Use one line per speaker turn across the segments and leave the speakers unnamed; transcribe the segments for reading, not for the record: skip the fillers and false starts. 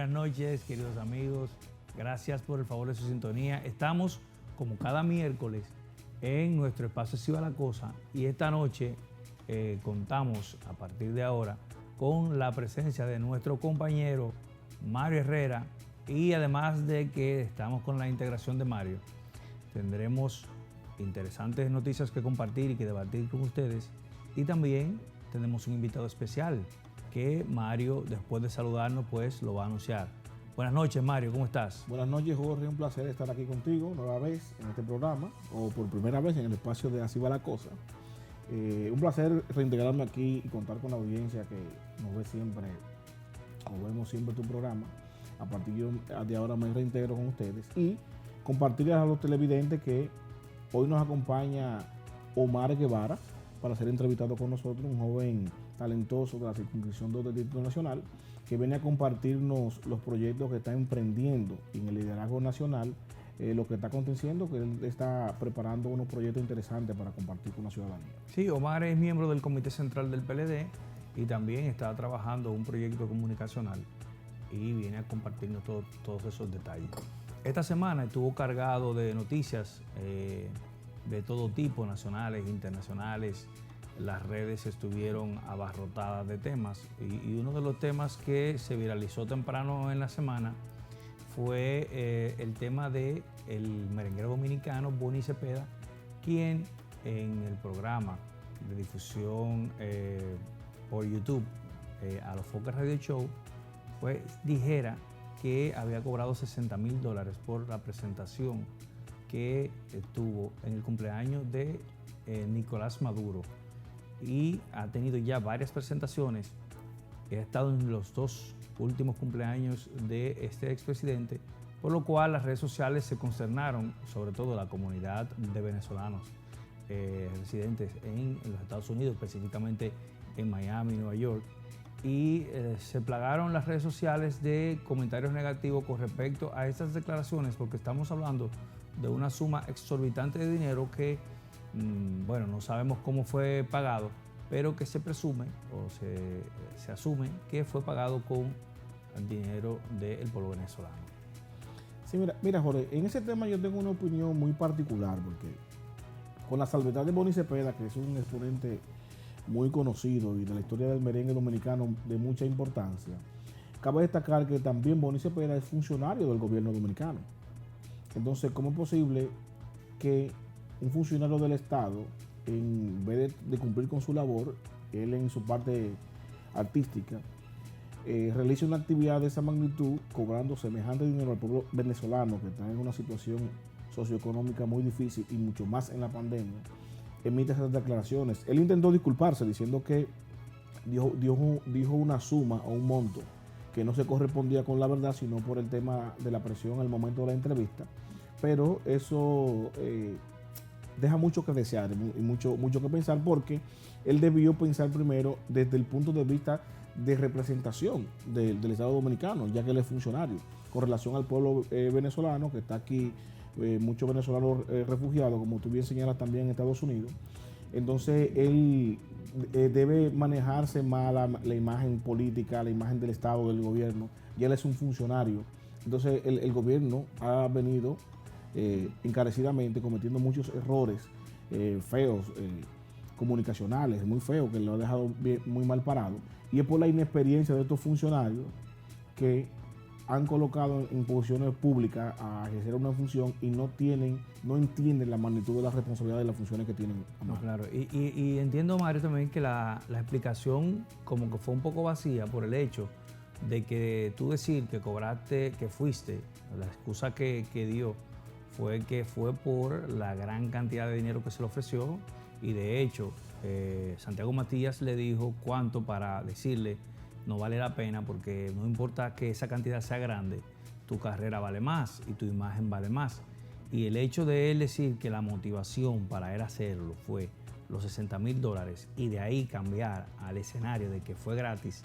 Buenas noches, queridos amigos. Gracias por el favor de su sintonía. Estamos, como cada miércoles, en nuestro espacio Así va la cosa. Y esta noche contamos, a partir de ahora, con la presencia de nuestro compañero Mario Herrera. Y además de que estamos con la integración de Mario, tendremos interesantes noticias que compartir y que debatir con ustedes. Y también tenemos un invitado especial que Mario, después de saludarnos, pues lo va a anunciar. Buenas noches, Mario, ¿cómo estás?
Buenas noches, Jorge, un placer estar aquí contigo nueva vez en este programa, o por primera vez en el espacio de Así va la cosa. Un placer reintegrarme aquí y contar con la audiencia que nos ve siempre, o vemos siempre tu programa. A partir de ahora me reintegro con ustedes y compartirles a los televidentes que hoy nos acompaña Omar Guevara para ser entrevistado con nosotros, un joven talentoso de la circunscripción 2 del Distrito Nacional, que viene a compartirnos los proyectos que está emprendiendo en el liderazgo nacional, lo que está aconteciendo, que él está preparando unos proyectos interesantes para compartir con la ciudadanía.
Sí, Omar es miembro del Comité Central del PLD y también está trabajando un proyecto comunicacional y viene a compartirnos todos esos detalles. Esta semana estuvo cargado de noticias de todo tipo, nacionales, internacionales. Las redes estuvieron abarrotadas de temas y uno de los temas que se viralizó temprano en la semana fue el tema del merenguero dominicano Bonnie Cepeda, quien en el programa de difusión por YouTube a los Focus Radio Show pues dijera que había cobrado $60,000 por la presentación que tuvo en el cumpleaños de Nicolás Maduro, y ha tenido ya varias presentaciones. Ha estado en los dos últimos cumpleaños de este expresidente, por lo cual las redes sociales se consternaron, sobre todo la comunidad de venezolanos residentes en los Estados Unidos, específicamente en Miami, Nueva York, y se plagaron las redes sociales de comentarios negativos con respecto a estas declaraciones, porque estamos hablando de una suma exorbitante de dinero que bueno, no sabemos cómo fue pagado, pero que se presume o se asume que fue pagado con el dinero del pueblo venezolano.
Sí, mira, Jorge, en ese tema yo tengo una opinión muy particular, porque con la salvedad de Bonnie Cepeda, que es un exponente muy conocido y de la historia del merengue dominicano de mucha importancia, cabe destacar que también Bonnie Cepeda es funcionario del gobierno dominicano. Entonces, ¿cómo es posible que un funcionario del Estado, en vez de cumplir con su labor, él en su parte artística, realice una actividad de esa magnitud cobrando semejante dinero al pueblo venezolano que está en una situación socioeconómica muy difícil y mucho más en la pandemia? Emite esas declaraciones. Él intentó disculparse diciendo que dijo una suma o un monto que no se correspondía con la verdad, sino por el tema de la presión al momento de la entrevista. Pero eso deja mucho que desear y mucho que pensar, porque él debió pensar primero desde el punto de vista de representación del Estado dominicano, ya que él es funcionario, con relación al pueblo venezolano que está aquí, muchos venezolanos refugiados, como tú bien señalas, también en Estados Unidos. Entonces él debe manejarse más la imagen política, la imagen del Estado, del gobierno, y él es un funcionario. Entonces el gobierno ha venido encarecidamente cometiendo muchos errores feos, comunicacionales, muy feos, que lo ha dejado muy mal parado, y es por la inexperiencia de estos funcionarios que han colocado en posiciones públicas a ejercer una función y no entienden la magnitud de la responsabilidad de las funciones que tienen.
No, claro, y entiendo, Mario, también que la explicación como que fue un poco vacía por el hecho de que tú decir que cobraste, que fuiste, la excusa que dio fue que fue por la gran cantidad de dinero que se le ofreció, y de hecho Santiago Matías le dijo cuánto para decirle no vale la pena, porque no importa que esa cantidad sea grande, tu carrera vale más y tu imagen vale más. Y el hecho de él decir que la motivación para él hacerlo fue los $60,000 y de ahí cambiar al escenario de que fue gratis,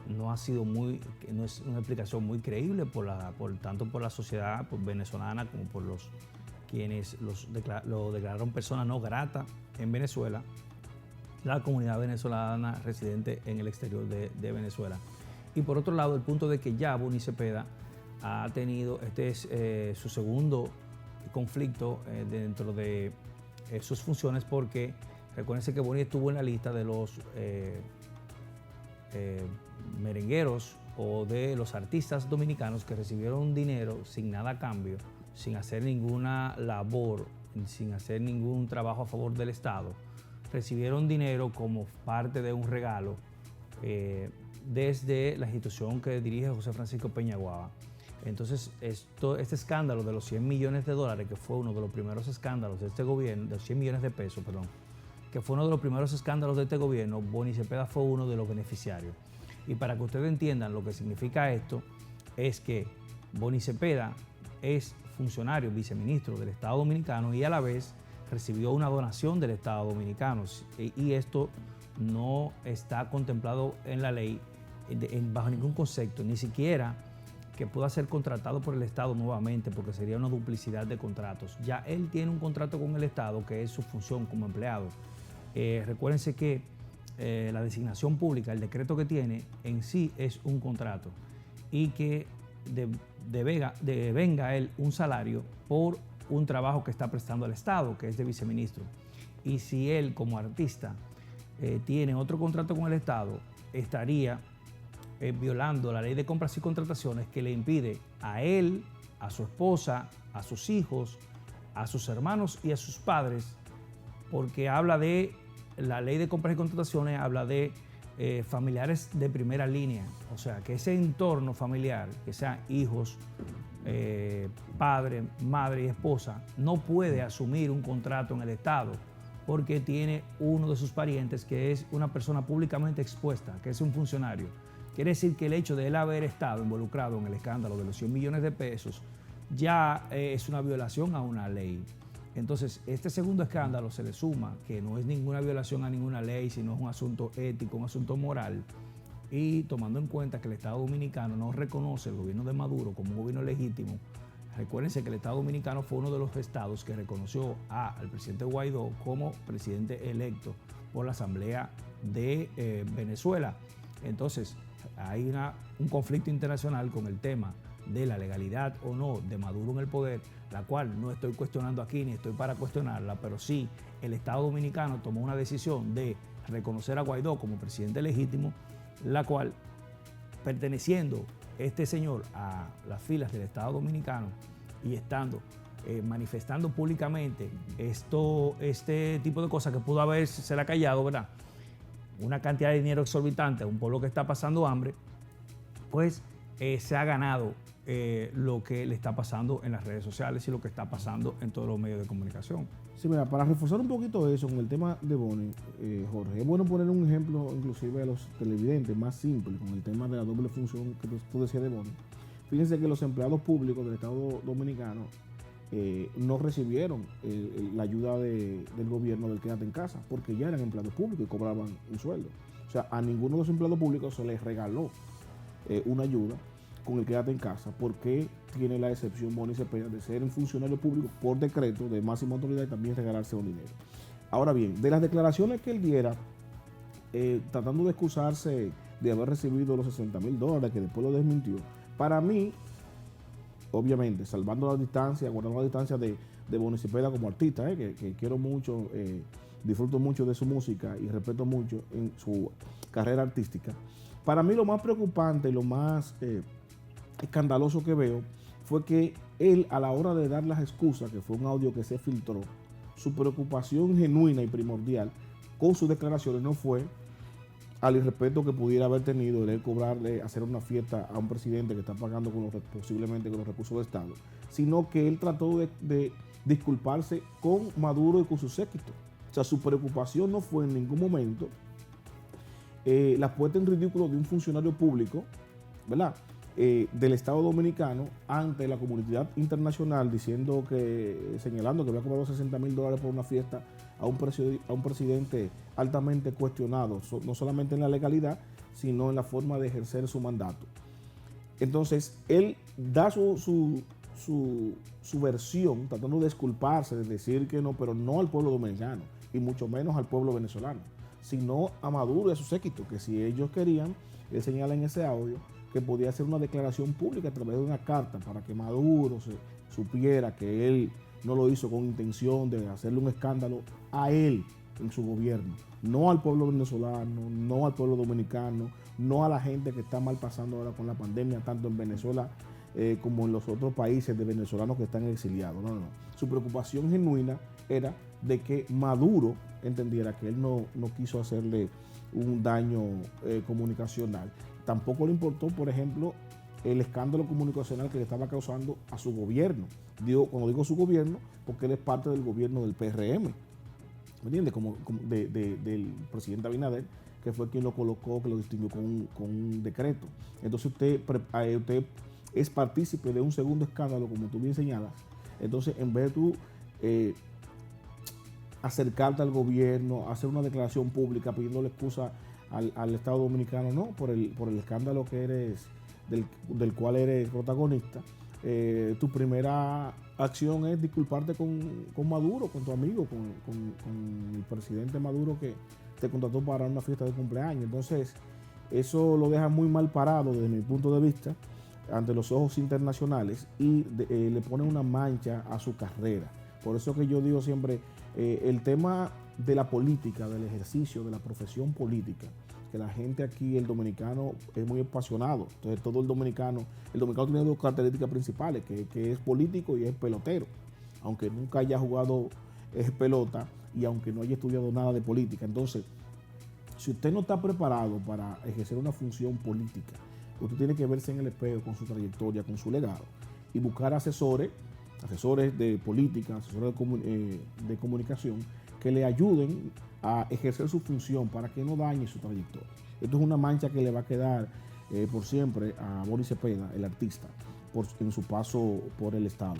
no es una explicación muy creíble tanto por la sociedad venezolana como por quienes lo declararon persona no grata en Venezuela, la comunidad venezolana residente en el exterior de Venezuela. Y por otro lado, el punto de que ya Boni Cepeda ha tenido, este es su segundo conflicto dentro de sus funciones, porque recuérdense que Boni estuvo en la lista de los merengueros o de los artistas dominicanos que recibieron dinero sin nada a cambio, sin hacer ninguna labor, sin hacer ningún trabajo a favor del Estado. Recibieron dinero como parte de un regalo desde la institución que dirige José Francisco Peñaguaba. Entonces, este escándalo de los 100 millones de dólares, que fue uno de los primeros escándalos de este gobierno, de los 100 millones de pesos, perdón, que fue uno de los primeros escándalos de este gobierno, Boni Cepeda fue uno de los beneficiarios. Y para que ustedes entiendan lo que significa esto, es que Boni Cepeda es funcionario, viceministro del Estado Dominicano, y a la vez recibió una donación del Estado Dominicano. Y esto no está contemplado en la ley bajo ningún concepto, ni siquiera que pueda ser contratado por el Estado nuevamente, porque sería una duplicidad de contratos. Ya él tiene un contrato con el Estado, que es su función como empleado. Recuérdense que la designación pública, el decreto que tiene en sí es un contrato, y que devenga él un salario por un trabajo que está prestando al Estado, que es de viceministro. Y si él como artista tiene otro contrato con el Estado, estaría violando la ley de compras y contrataciones, que le impide a él, a su esposa, a sus hijos, a sus hermanos y a sus padres, porque habla de la ley de compras y contrataciones, habla de familiares de primera línea, o sea, que ese entorno familiar, que sean hijos, padre, madre y esposa, no puede asumir un contrato en el Estado porque tiene uno de sus parientes que es una persona públicamente expuesta, que es un funcionario. Quiere decir que el hecho de él haber estado involucrado en el escándalo de los 100 millones de pesos ya es una violación a una ley. Entonces, este segundo escándalo se le suma que no es ninguna violación a ninguna ley, sino es un asunto ético, un asunto moral. Y tomando en cuenta que el Estado Dominicano no reconoce el gobierno de Maduro como un gobierno legítimo, recuérdense que el Estado Dominicano fue uno de los estados que reconoció al presidente Guaidó como presidente electo por la Asamblea de Venezuela. Entonces, hay un conflicto internacional con el tema de la legalidad o no de Maduro en el poder, la cual no estoy cuestionando aquí ni estoy para cuestionarla, pero sí el Estado Dominicano tomó una decisión de reconocer a Guaidó como presidente legítimo, la cual, perteneciendo este señor a las filas del Estado Dominicano y estando manifestando públicamente este tipo de cosas que pudo haberse la callado, ¿verdad? Una cantidad de dinero exorbitante a un pueblo que está pasando hambre, pues se ha ganado lo que le está pasando en las redes sociales y lo que está pasando en todos los medios de comunicación.
Sí, mira, para reforzar un poquito eso con el tema de Boni, Jorge, es bueno poner un ejemplo inclusive a los televidentes más simple con el tema de la doble función que tú decías de Boni. Fíjense que los empleados públicos del Estado Dominicano no recibieron la ayuda del gobierno del Quédate en Casa, porque ya eran empleados públicos y cobraban un sueldo. O sea, a ninguno de los empleados públicos se les regaló una ayuda con el Quédate en Casa, porque tiene la excepción Boni Cepeda de ser un funcionario público por decreto de máxima autoridad y también regalarse un dinero. Ahora bien, de las declaraciones que él diera, tratando de excusarse de haber recibido los $60,000, que después lo desmintió, para mí, obviamente, salvando la distancia, guardando la distancia de Boni Cepeda como artista, que quiero mucho, disfruto mucho de su música y respeto mucho en su carrera artística. Para mí lo más preocupante y lo más escandaloso que veo fue que él, a la hora de dar las excusas, que fue un audio que se filtró, su preocupación genuina y primordial con sus declaraciones no fue al irrespeto que pudiera haber tenido de él cobrarle, hacer una fiesta a un presidente que está pagando posiblemente con los recursos del Estado, sino que él trató de disculparse con Maduro y con su séquito. O sea, su preocupación no fue en ningún momento la puesta en ridículo de un funcionario público, ¿verdad?, del Estado Dominicano ante la comunidad internacional, señalando que había cobrado $60,000 por una fiesta a un presidente altamente cuestionado, no solamente en la legalidad, sino en la forma de ejercer su mandato. Entonces, él da su versión, tratando de disculparse, de decir que no, pero no al pueblo dominicano, y mucho menos al pueblo venezolano. sino a Maduro y a su séquito, que si ellos querían, él señala en ese audio que podía hacer una declaración pública a través de una carta para que Maduro supiera que él no lo hizo con intención de hacerle un escándalo a él en su gobierno, no al pueblo venezolano, no al pueblo dominicano, no a la gente que está mal pasando ahora con la pandemia, tanto en Venezuela como en los otros países de venezolanos que están exiliados. No. Su preocupación genuina era de que Maduro entendiera que él no quiso hacerle un daño comunicacional. Tampoco le importó, por ejemplo, el escándalo comunicacional que le estaba causando a su gobierno. Cuando digo su gobierno, porque él es parte del gobierno del PRM, ¿me entiendes? Del presidente Abinader, que fue quien lo colocó, que lo distinguió con un decreto. Entonces usted es partícipe de un segundo escándalo, como tú bien señalas. Entonces, en vez de tú acercarte al gobierno, hacer una declaración pública pidiéndole excusa al Estado Dominicano, no, por el escándalo que eres, del cual eres protagonista, tu primera acción es disculparte con Maduro, con tu amigo, con el presidente Maduro, que te contrató para una fiesta de cumpleaños. Entonces, eso lo deja muy mal parado desde mi punto de vista ante los ojos internacionales y le pone una mancha a su carrera. Por eso que yo digo siempre, el tema de la política, del ejercicio de la profesión política, que la gente aquí, el dominicano, es muy apasionado. Entonces todo el dominicano tiene dos características principales, que es político y es pelotero. Aunque nunca haya jugado pelota y aunque no haya estudiado nada de política. Entonces, si usted no está preparado para ejercer una función política, usted tiene que verse en el espejo con su trayectoria, con su legado, y buscar asesores de política, asesores de comunicación, que le ayuden a ejercer su función para que no dañe su trayectoria. Esto es una mancha que le va a quedar por siempre a Boris Cepeda, el artista, en su paso por el Estado.